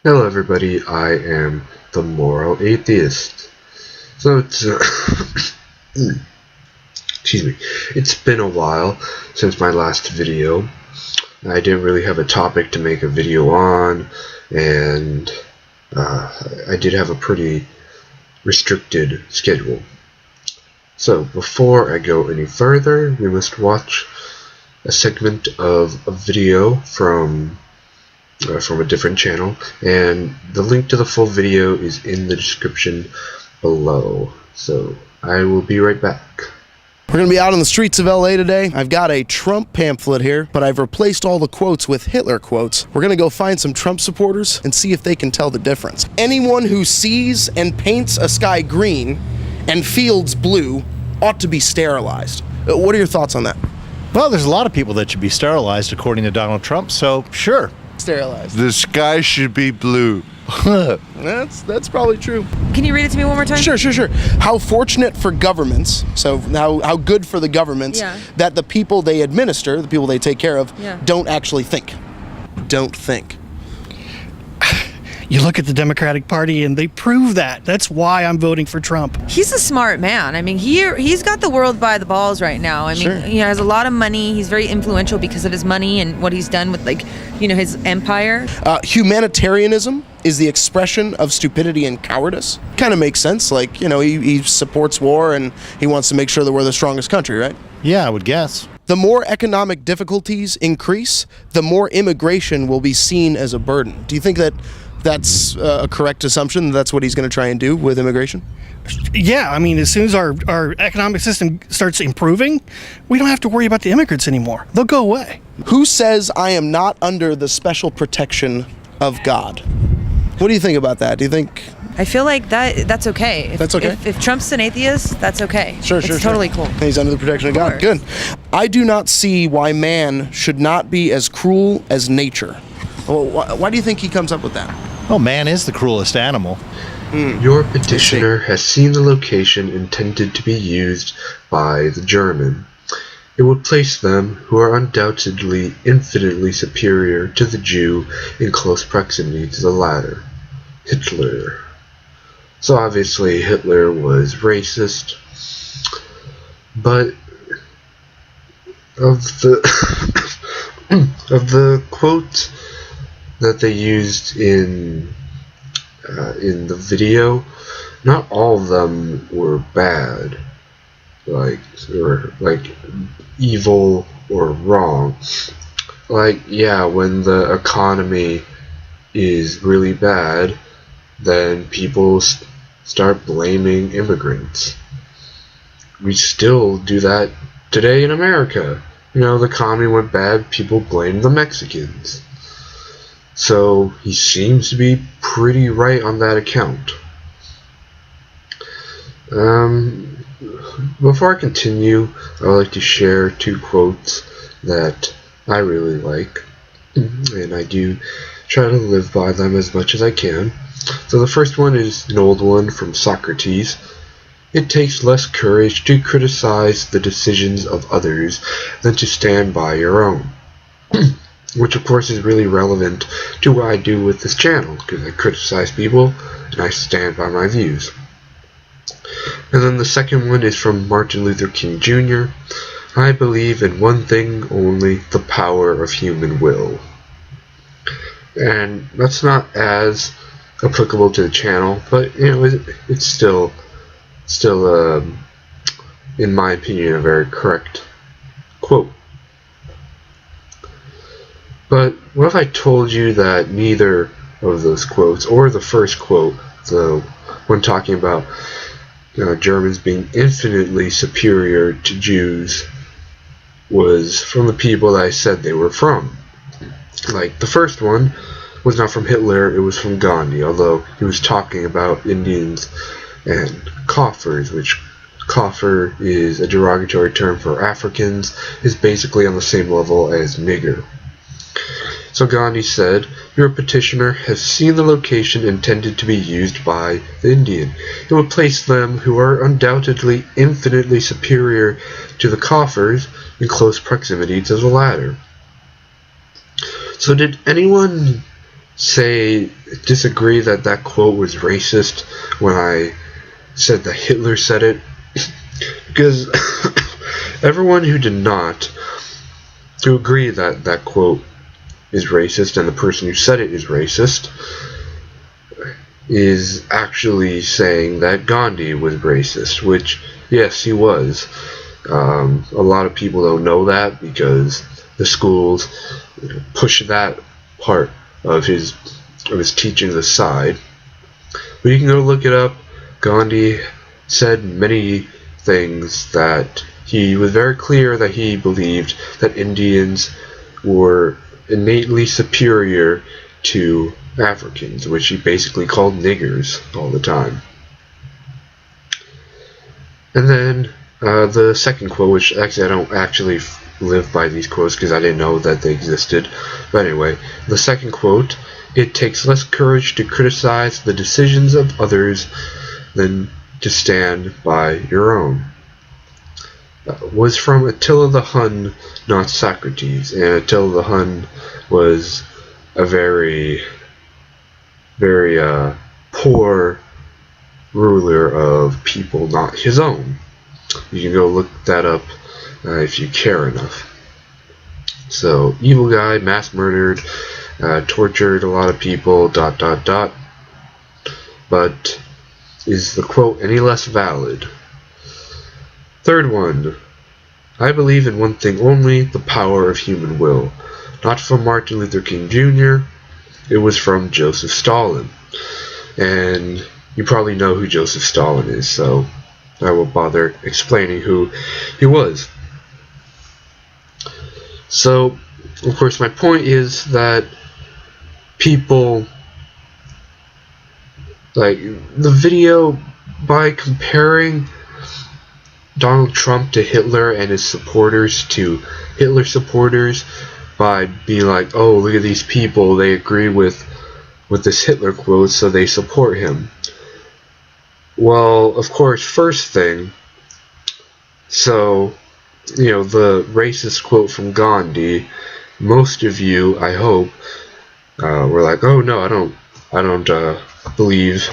Hello everybody, I am the Moral Atheist. So it's, excuse me, it's been a while since my last video. I didn't really have a topic to make a video on, and I did have a pretty restricted schedule. So before I go any further, we must watch a segment of a video from a different channel, and the link to the full video is in the description below. So I will be right back. We're going to be out on the streets of LA today. I've got a Trump pamphlet here, but I've replaced all the quotes with Hitler quotes. We're going to go find some Trump supporters and see if they can tell the difference. Anyone who sees and paints a sky green and fields blue ought to be sterilized. What are your thoughts on that? Well, there's a lot of people that should be sterilized according to Donald Trump, so sure. Sterilized. The sky should be blue. That's probably true. Can you read it to me one more time? Sure. How fortunate for governments, so how good for the governments, that the people they administer, the people they take care of, don't actually think. Don't think. You look at the Democratic Party and they prove that. That's why I'm voting for Trump. He's a smart man. I mean, he's got the world by the balls right now. I mean, he has a lot of money. He's very influential because of his money and what he's done with, his empire. Humanitarianism is the expression of stupidity and cowardice. Kind of makes sense. He supports war and he wants to make sure that we're the strongest country, right? Yeah, I would guess. The more economic difficulties increase, the more immigration will be seen as a burden. Do you think that that's a correct assumption? That's what he's going to try and do with immigration? Yeah, I mean, as soon as our economic system starts improving, we don't have to worry about the immigrants anymore. They'll go away. Who says I am not under the special protection of God? What do you think about that? Do you think... I feel like that's okay. That's okay? If Trump's an atheist, that's okay. Sure. It's totally cool. He's under the protection of God. Good. I do not see why man should not be as cruel as nature. Well, why do you think he comes up with that? Well, man is the cruelest animal. Your petitioner has seen the location intended to be used by the German. It would place them, who are undoubtedly infinitely superior to the Jew, in close proximity to the latter. Hitler. So obviously Hitler was racist, but of the quotes that they used in the video, not all of them were bad, like evil or wrong. When the economy is really bad, then people start blaming immigrants. We still do that today in America. The economy went bad, people blame the Mexicans. So he seems to be pretty right on that account. Before I continue, I would like to share two quotes that I really like, and I do try to live by them as much as I can. So the first one is an old one from Socrates. It takes less courage to criticize the decisions of others than to stand by your own. Which of course is really relevant to what I do with this channel, because I criticize people and I stand by my views. And then the second one is from Martin Luther King Jr. I believe in one thing only, the power of human will. And that's not as applicable to the channel, but it's still in my opinion a very correct quote. But what if I told you that neither of those quotes, or the first quote, when talking about Germans being infinitely superior to Jews, was from the people that I said they were from? Like, the first one was not from Hitler, it was from Gandhi, although he was talking about Indians and Kafirs, which Kafir is a derogatory term for Africans, is basically on the same level as nigger. So Gandhi said, your petitioner has seen the location intended to be used by the Indian. It would place them, who are undoubtedly infinitely superior to the Kafirs, in close proximity to the latter. So did anyone disagree that that quote was racist when I said that Hitler said it, because everyone who did not to agree that that quote is racist and the person who said it is racist is actually saying that Gandhi was racist, which, yes, he was. A lot of people don't know that because the schools push that part of his teachings aside. But you can go look it up. Gandhi said many things that he was very clear that he believed that Indians were innately superior to Africans, which he basically called niggers all the time. And then the second quote, which actually I don't actually live by these quotes because I didn't know that they existed. But anyway, the second quote, "It takes less courage to criticize the decisions of others than to stand by your own," was from Attila the Hun, not Socrates. And Attila the Hun was a very, very poor ruler of people not his own. You can go look that up if you care enough. So, evil guy, mass murdered, tortured a lot of people, ... But is the quote any less valid? Third one. "I believe in one thing only, the power of human will." Not from Martin Luther King Jr., it was from Joseph Stalin. And you probably know who Joseph Stalin is, so I won't bother explaining who he was. So, of course, my point is that people, like, the video, by comparing Donald Trump to Hitler and his supporters to Hitler supporters, by being like, oh, look at these people, they agree with this Hitler quote, so they support him. Well, of course, first thing, so, you know, the racist quote from Gandhi, most of you, I hope, were like, oh no, I don't believe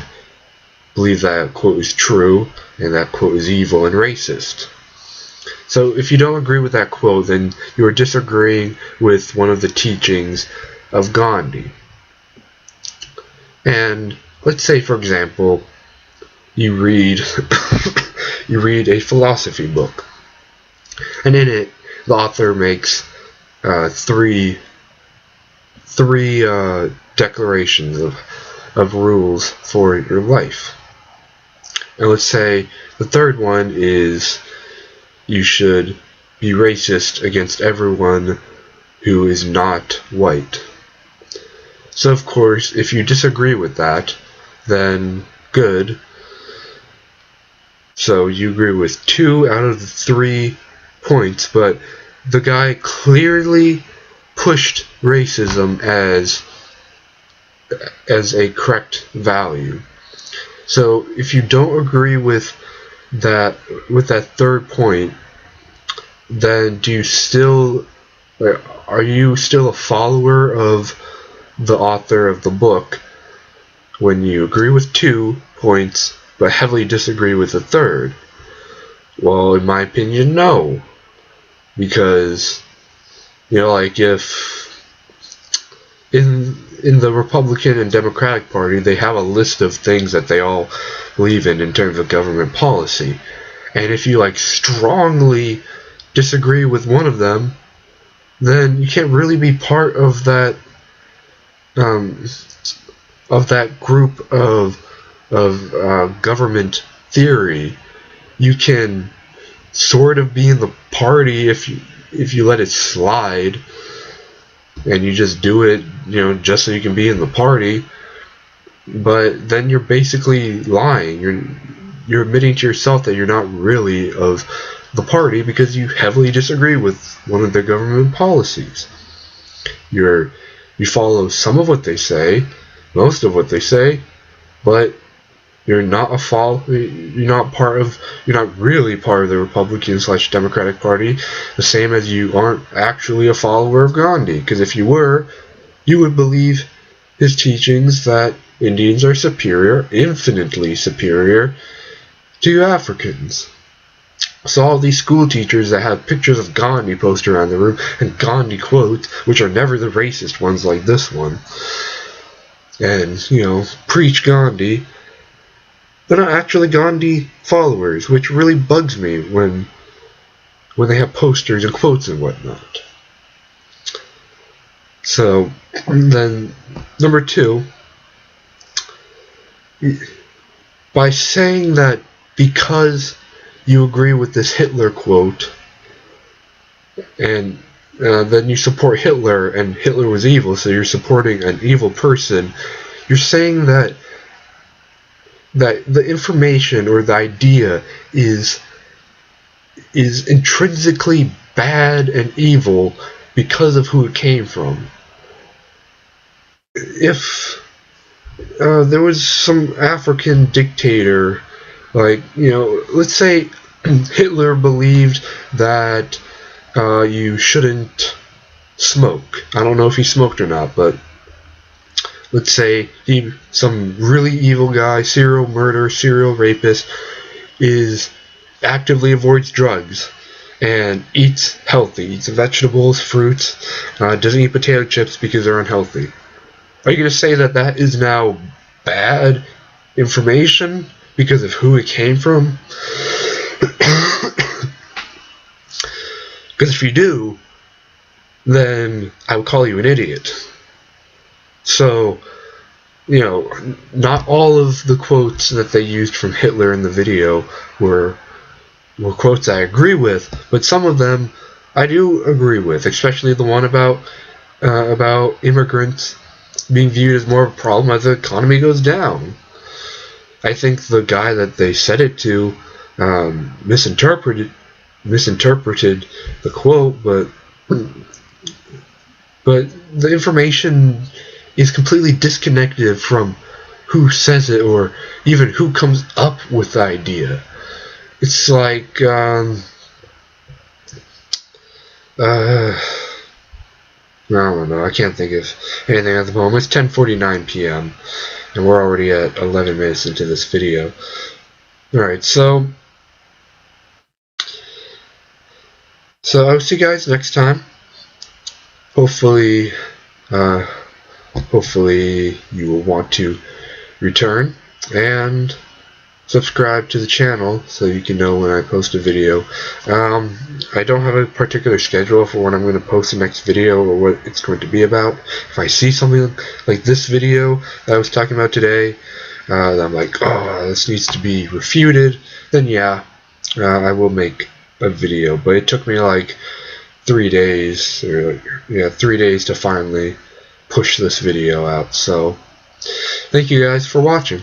that quote is true, and that quote is evil and racist. So if you don't agree with that quote, then you are disagreeing with one of the teachings of Gandhi. And let's say, for example, you read a philosophy book, and in it the author makes three declarations of rules for your life. And let's say the third one is you should be racist against everyone who is not white. So of course, if you disagree with that, then good. So you agree with 2 out of the 3 points, but the guy clearly pushed racism as a correct value. So if you don't agree with that third point, then are you still a follower of the author of the book when you agree with 2 points but heavily disagree with the third? Well, in my opinion, no. Because, you know, like, if in the Republican and Democratic Party, they have a list of things that they all believe in terms of government policy. And if you, like, strongly disagree with one of them, then you can't really be part of that group of government theory. You can sort of be in the party if you let it slide, and you just do it, you know, just so you can be in the party. But then you're basically lying. You're admitting to yourself that you're not really of the party because you heavily disagree with one of their government policies. You follow some of what they say, most of what they say, but you're not you're not really part of the Republican/Democratic Party, the same as you aren't actually a follower of Gandhi. Because if you were, you would believe his teachings that Indians are superior, infinitely superior, to Africans. So all these school teachers that have pictures of Gandhi posted around the room and Gandhi quotes, which are never the racist ones like this one, and, you know, preach Gandhi, they're not actually Gandhi followers, which really bugs me when they have posters and quotes and whatnot. So, then, number 2, by saying that because you agree with this Hitler quote, and then you support Hitler, and Hitler was evil, so you're supporting an evil person, you're saying that the information or the idea is intrinsically bad and evil because of who it came from. If there was some African dictator, like, you know, let's say Hitler believed that you shouldn't smoke. I don't know if he smoked or not, but let's say some really evil guy, serial murderer, serial rapist, actively avoids drugs and eats healthy, eats vegetables, fruits, doesn't eat potato chips because they're unhealthy. Are you going to say that that is now bad information because of who it came from? Because if you do, then I would call you an idiot. So, you know, not all of the quotes that they used from Hitler in the video were quotes I agree with, but some of them I do agree with, especially the one about immigrants being viewed as more of a problem as the economy goes down. I think the guy that they said it to misinterpreted the quote, but the information is completely disconnected from who says it or even who comes up with the idea. It's like I don't know, I can't think of anything at the moment. It's 10:49 p.m. and we're already at 11 minutes into this video. Alright, so I'll see you guys next time. Hopefully you will want to return and subscribe to the channel so you can know when I post a video. I don't have a particular schedule for when I'm going to post the next video or what it's going to be about. If I see something like this video that I was talking about today, that I'm like, oh, this needs to be refuted, then yeah, I will make a video. But it took me like 3 days, or 3 days to finally push this video out. So thank you guys for watching.